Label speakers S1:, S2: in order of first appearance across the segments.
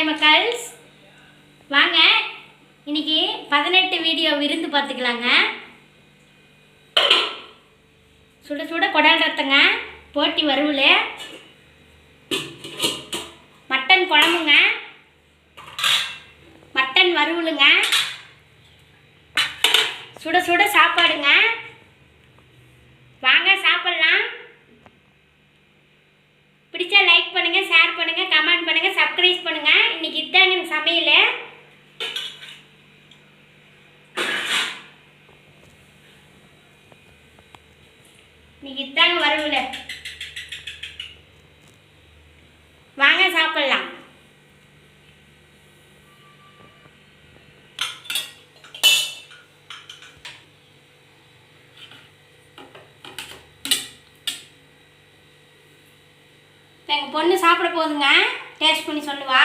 S1: Hi மக்கள்ஸ், வாங்க இன்னைக்கு 18 video விருந்து பார்த்துக்கலாங்க. சுட சுட குடல் ரத்தங்க, போட்டி வறுவல், மட்டன் குழம்புங்க, மட்டன் வறுவலுங்க, சுட சுட சாப்பாடுங்க. வாங்க சாப்பிட்லாம். பிடிச்சா லைக் பண்ணுங்க, ஷேர் பண்ணுங்க, கமெண்ட் பண்ணுங்க, சப்ஸ்கிரைப் பண்ணுங்க. இன்னைக்கு இதாங்க சமையல். இன்னைக்கு இதாங்க வறுவல். வாங்க சாப்பிடலாம். எங்கள் பொண்ணு சாப்பிட போகுதுங்க, டேஸ்ட் பண்ணி சொல்லுவா.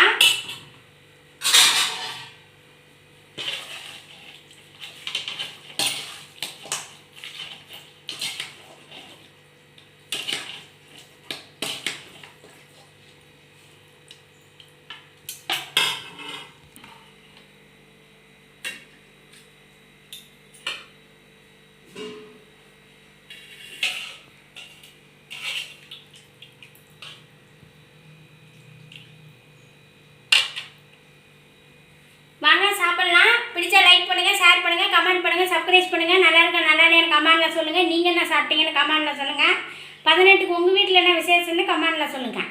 S1: வாங்க சாப்பிடலாம். பிடிச்சா லைக் பண்ணுங்க, ஷேர் பண்ணுங்க, கமெண்ட் பண்ணுங்க, சப்ஸ்கிரைப் பண்ணுங்க. நல்லா இருக்கா நல்லா இல்லையான்னு கமெண்ட்ல சொல்லுங்க. நீங்க என்ன சாப்பிட்டீங்கன்னு கமெண்ட்ல சொல்லுங்க. 18க்கு உங்க வீட்டில் என்ன விசேஷம்னு கமெண்ட்ல சொல்லுங்க.